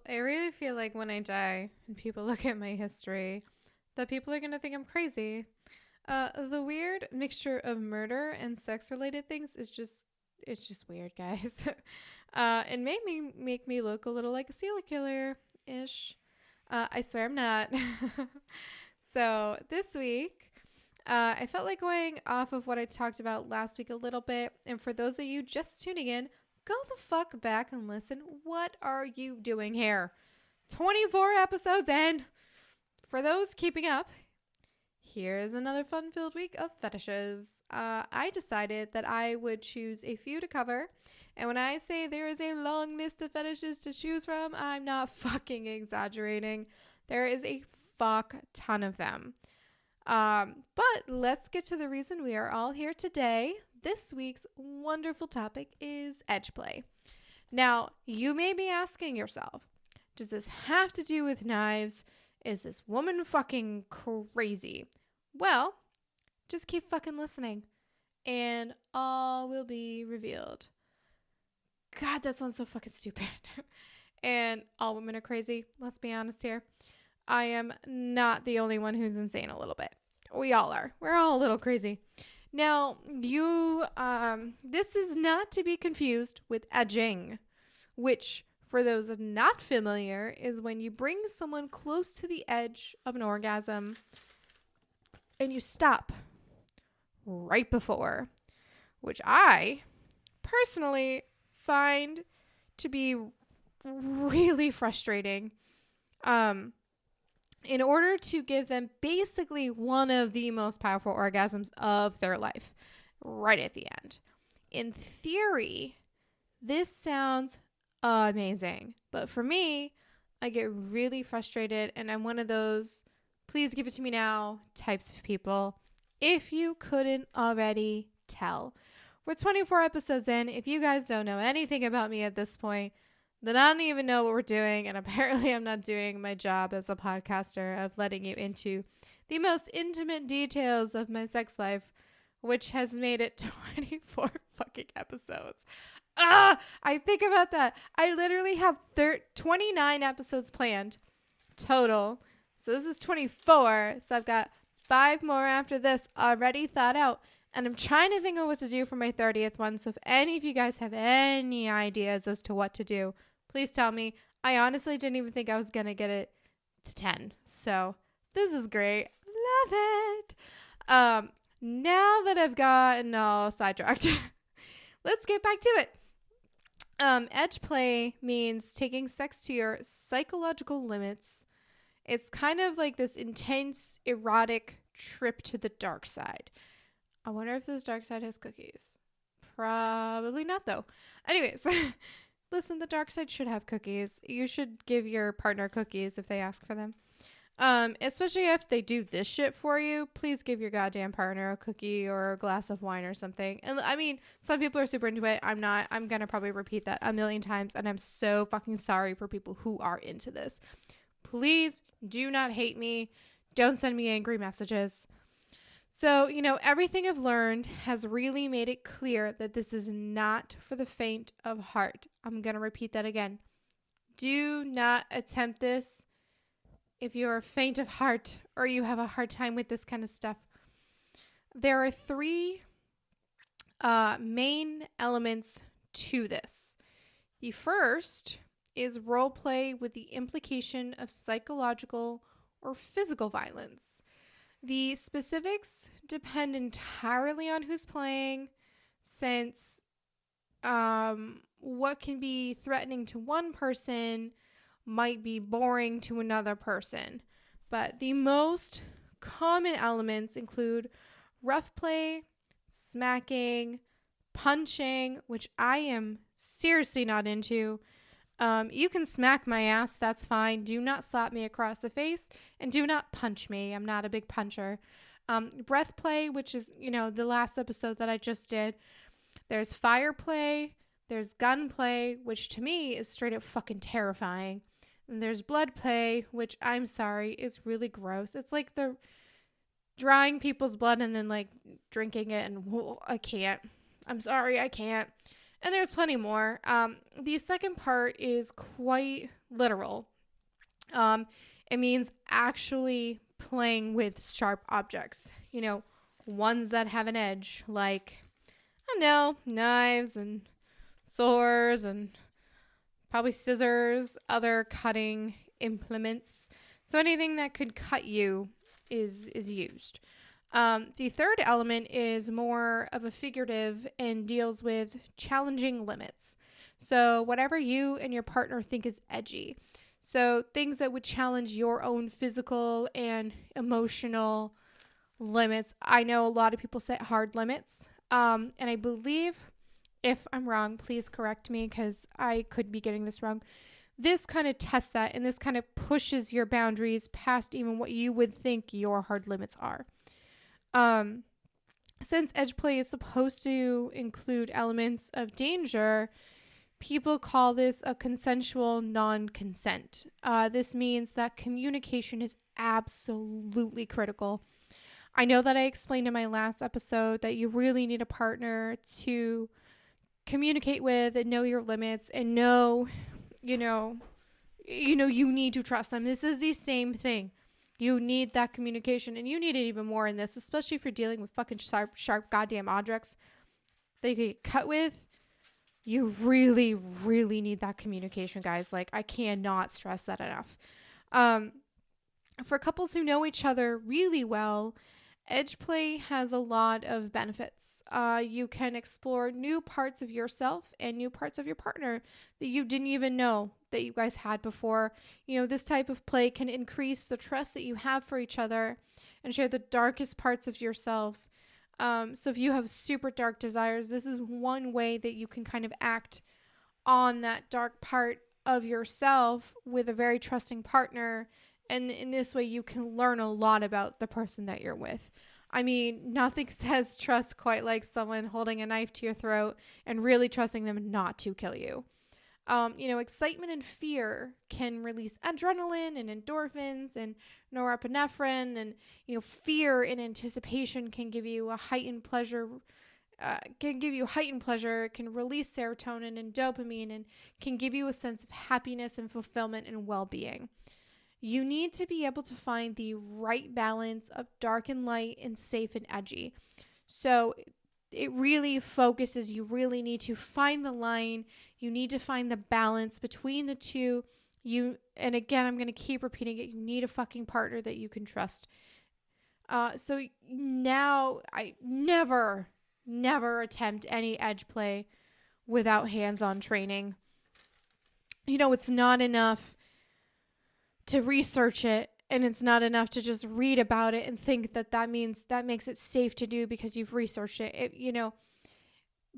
I really feel like when I die and people look at my history, that people are going to think I'm crazy. The weird mixture of murder and sex related things it's just weird, guys. It made me make me look a little like a serial killer ish. I swear I'm not. So this week, I felt like going off of what I talked about last week a little bit. And for those of you just tuning in, go the fuck back and listen. What are you doing here? 24 episodes in. For those keeping up, here's another fun filled week of fetishes. I decided that I would choose a few to cover. And when I say there is a long list of fetishes to choose from, I'm not fucking exaggerating. There is a fuck ton of them. But let's get to the reason we are all here today. This week's wonderful topic is edge play. Now, you may be asking yourself, does this have to do with knives? Is this woman fucking crazy? Well, just keep fucking listening and all will be revealed. God, that sounds so fucking stupid. And all women are crazy. Let's be honest here. I am not the only one who's insane a little bit. We all are. We're all a little crazy. Now, this is not to be confused with edging, which, for those not familiar, is when you bring someone close to the edge of an orgasm and you stop right before, which I personally find to be really frustrating. In order to give them basically one of the most powerful orgasms of their life right at the end. In theory, this sounds amazing. But for me, I get really frustrated and I'm one of those please give it to me now types of people. If you couldn't already tell. We're 24 episodes in. If you guys don't know anything about me at this point, then I don't even know what we're doing. And apparently I'm not doing my job as a podcaster of letting you into the most intimate details of my sex life, which has made it 24 fucking episodes. I think about that. I literally have 29 episodes planned total. So this is 24. So I've got 5 more after this already thought out. And I'm trying to think of what to do for my 30th one. So if any of you guys have any ideas as to what to do, please tell me. I honestly didn't even think I was going to get it to 10. So this is great. Love it. Now that I've gotten all sidetracked, let's get back to it. Edge play means taking sex to your psychological limits. It's kind of like this intense, erotic trip to the dark side. I wonder if this dark side has cookies. Probably not, though. Anyways, listen, the dark side should have cookies. You should give your partner cookies if they ask for them. Especially if they do this shit for you, please give your goddamn partner a cookie or a glass of wine or something. And I mean, some people are super into it. I'm not. I'm going to probably repeat that a million times. And I'm so fucking sorry for people who are into this. Please do not hate me. Don't send me angry messages. So, everything I've learned has really made it clear that this is not for the faint of heart. I'm going to repeat that again. Do not attempt this if you're faint of heart or you have a hard time with this kind of stuff. There are 3 main elements to this. The first is role play with the implication of psychological or physical violence. The specifics depend entirely on who's playing, since what can be threatening to one person might be boring to another person. But the most common elements include rough play, smacking, punching, which I am seriously not into. You can smack my ass, that's fine. Do not slap me across the face and do not punch me. I'm not a big puncher. Breath play, which is, the last episode that I just did. There's fire play. There's gun play, which to me is straight up fucking terrifying. And there's blood play, which I'm sorry is really gross. It's like the drawing people's blood and then like drinking it, and I can't. I'm sorry, I can't. And there's plenty more. The second part is quite literal. Um, it means actually playing with sharp objects, ones that have an edge, like, I don't know, knives and swords and probably scissors, other cutting implements. So anything that could cut you is used. The third element is more of a figurative and deals with challenging limits. So whatever you and your partner think is edgy. So things that would challenge your own physical and emotional limits. I know a lot of people set hard limits. And I believe, if I'm wrong, please correct me because I could be getting this wrong. This kind of tests that, and this kind of pushes your boundaries past even what you would think your hard limits are. Um, since edge play is supposed to include elements of danger, people call this a consensual non-consent. This means that communication is absolutely critical. I know that I explained in my last episode that you really need a partner to communicate with and know your limits and know, you know, you need to trust them. This is the same thing. You need that communication, and you need it even more in this, especially if you're dealing with fucking sharp goddamn objects that you can get cut with. You really, really need that communication, guys. Like, I cannot stress that enough. Um, for couples who know each other really well, edge play has a lot of benefits. You can explore new parts of yourself and new parts of your partner that you didn't even know that you guys had before. This type of play can increase the trust that you have for each other and share the darkest parts of yourselves. So if you have super dark desires, this is one way that you can kind of act on that dark part of yourself with a very trusting partner. And in this way, you can learn a lot about the person that you're with. I mean, nothing says trust quite like someone holding a knife to your throat and really trusting them not to kill you. Excitement and fear can release adrenaline and endorphins and norepinephrine, and fear and anticipation can give you a heightened pleasure. Can release serotonin and dopamine, and can give you a sense of happiness and fulfillment and well-being. You need to be able to find the right balance of dark and light and safe and edgy. So it really focuses, you really need to find the line. You need to find the balance between the two. And again, I'm going to keep repeating it. You need a fucking partner that you can trust. So now I never attempt any edge play without hands-on training. It's not enough to research it, and it's not enough to just read about it and think that makes it safe to do because you've researched it.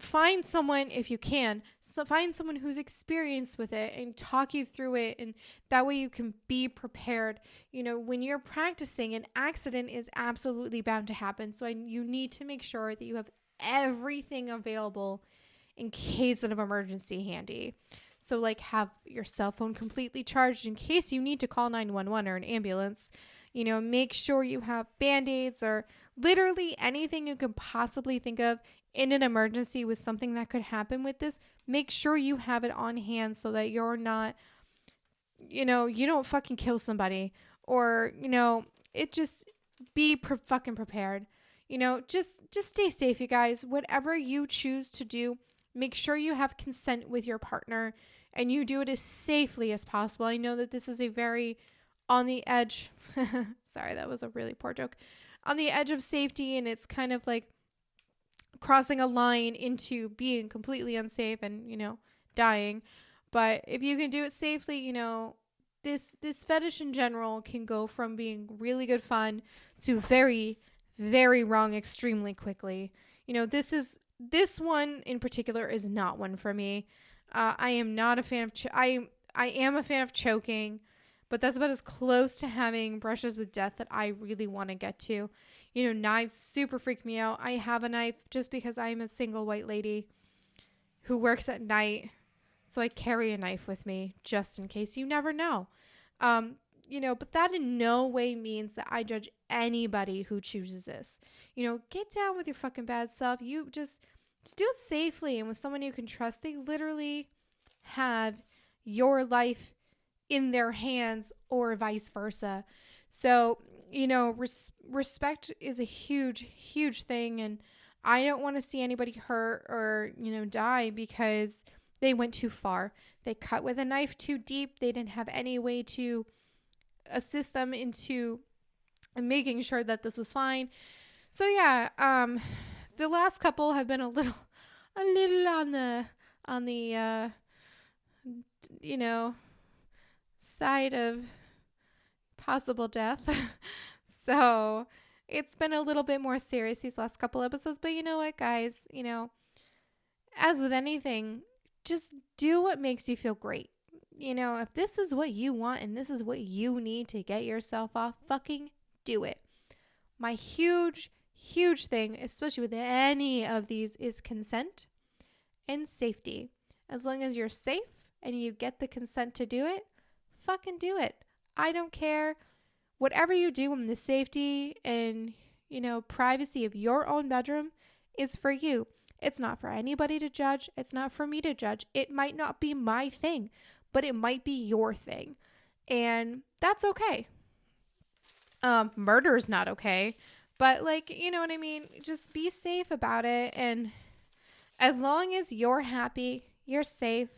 Find someone, if you can, find someone who's experienced with it and talk you through it, and that way you can be prepared. When you're practicing, an accident is absolutely bound to happen, so you need to make sure that you have everything available in case of an emergency handy. So, like, have your cell phone completely charged in case you need to call 911 or an ambulance. Make sure you have Band-Aids or literally anything you could possibly think of in an emergency with something that could happen with this. Make sure you have it on hand so that you're not, you don't fucking kill somebody, or, it just be fucking prepared. Just stay safe, you guys. Whatever you choose to do, make sure you have consent with your partner and you do it as safely as possible. I know that this is a very on the edge. Sorry, that was a really poor joke. On the edge of safety, and it's kind of like crossing a line into being completely unsafe and, dying. But if you can do it safely, this fetish in general can go from being really good fun to very, very wrong extremely quickly. This one in particular is not one for me. I am not a fan of I am a fan of choking, but that's about as close to having brushes with death that I really want to get to. Knives super freak me out. I have a knife just because I'm a single white lady who works at night, so I carry a knife with me just in case. You never know. But that in no way means that I judge anybody who chooses this. Get down with your fucking bad self. just do it safely and with someone you can trust. They literally have your life in their hands or vice versa. So, respect is a huge, huge thing. And I don't want to see anybody hurt or, die because they went too far. They cut with a knife too deep. They didn't have any way to assist them into making sure that this was fine. So yeah, the last couple have been a little on the side of possible death. So it's been a little bit more serious these last couple episodes. But you know what, guys? As with anything, just do what makes you feel great. If this is what you want and this is what you need to get yourself off, fucking do it. My huge, huge thing, especially with any of these, is consent and safety. As long as you're safe and you get the consent to do it, fucking do it. I don't care. Whatever you do in the safety and, privacy of your own bedroom is for you. It's not for anybody to judge. It's not for me to judge. It might not be my thing, but it might be your thing. And that's okay. Murder is not okay. But you know what I mean? Just be safe about it. And as long as you're happy, you're safe,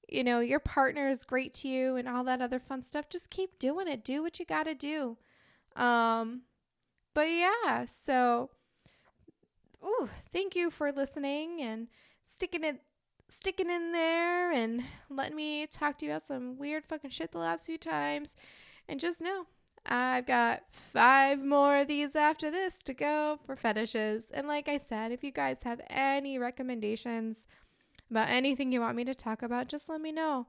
your partner is great to you and all that other fun stuff, just keep doing it. Do what you got to do. But yeah, so, thank you for listening and sticking in there and letting me talk to you about some weird fucking shit the last few times. And just know, I've got 5 more of these after this to go for fetishes. And like I said, if you guys have any recommendations about anything you want me to talk about, just let me know.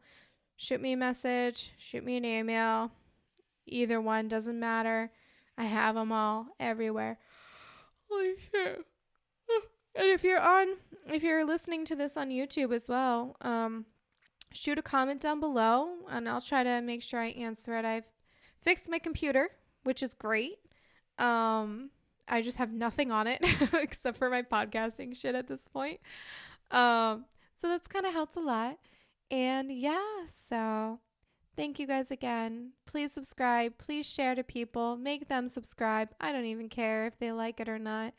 Shoot me a message, shoot me an email. Either one, doesn't matter. I have them all everywhere. Holy shit. And if you're listening to this on YouTube as well, shoot a comment down below and I'll try to make sure I answer it. I've fixed my computer, which is great. I just have nothing on it except for my podcasting shit at this point. So that's kind of helped a lot. And yeah, so thank you guys again. Please subscribe. Please share to people. Make them subscribe. I don't even care if they like it or not.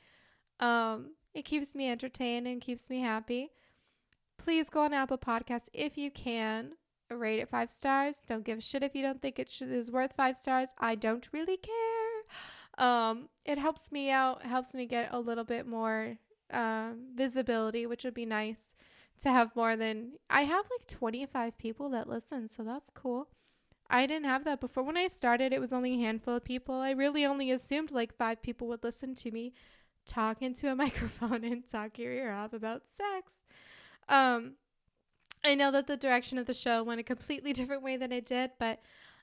It keeps me entertained and keeps me happy. Please go on Apple Podcasts if you can. Rate it 5 stars. Don't give a shit if you don't think it is worth 5 stars. I don't really care. It helps me out. Helps me get a little bit more visibility, which would be nice to have more than... I have 25 people that listen, so that's cool. I didn't have that before. When I started, it was only a handful of people. I really only assumed 5 people would listen to me talk into a microphone and talk your ear off about sex. I know that the direction of the show went a completely different way than it did, but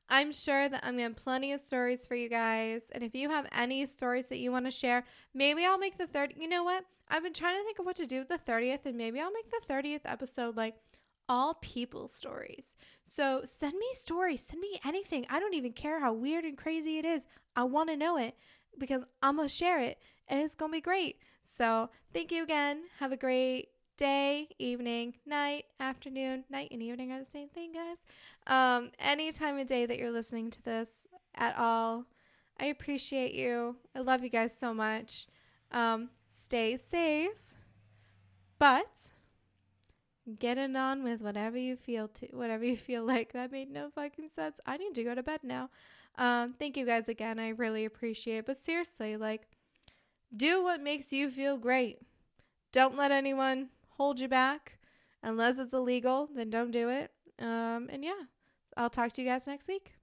I'm sure that I'm going to have plenty of stories for you guys. And if you have any stories that you want to share, maybe I'll make the 30th. You know what? I've been trying to think of what to do with the 30th, and maybe I'll make the 30th episode all people stories. So send me stories. Send me anything. I don't even care how weird and crazy it is. I want to know it because I'm going to share it, and it's going to be great. So thank you again. Have a great day, evening, night, afternoon. Night and evening are the same thing, guys. Any time of day that you're listening to this at all, I appreciate you. I love you guys so much. Stay safe, but getting on with whatever you feel like. That made no fucking sense. I need to go to bed now. Thank you guys again. I really appreciate it. But seriously, do what makes you feel great. Don't let anyone hold you back. Unless it's illegal, then don't do it. And yeah, I'll talk to you guys next week.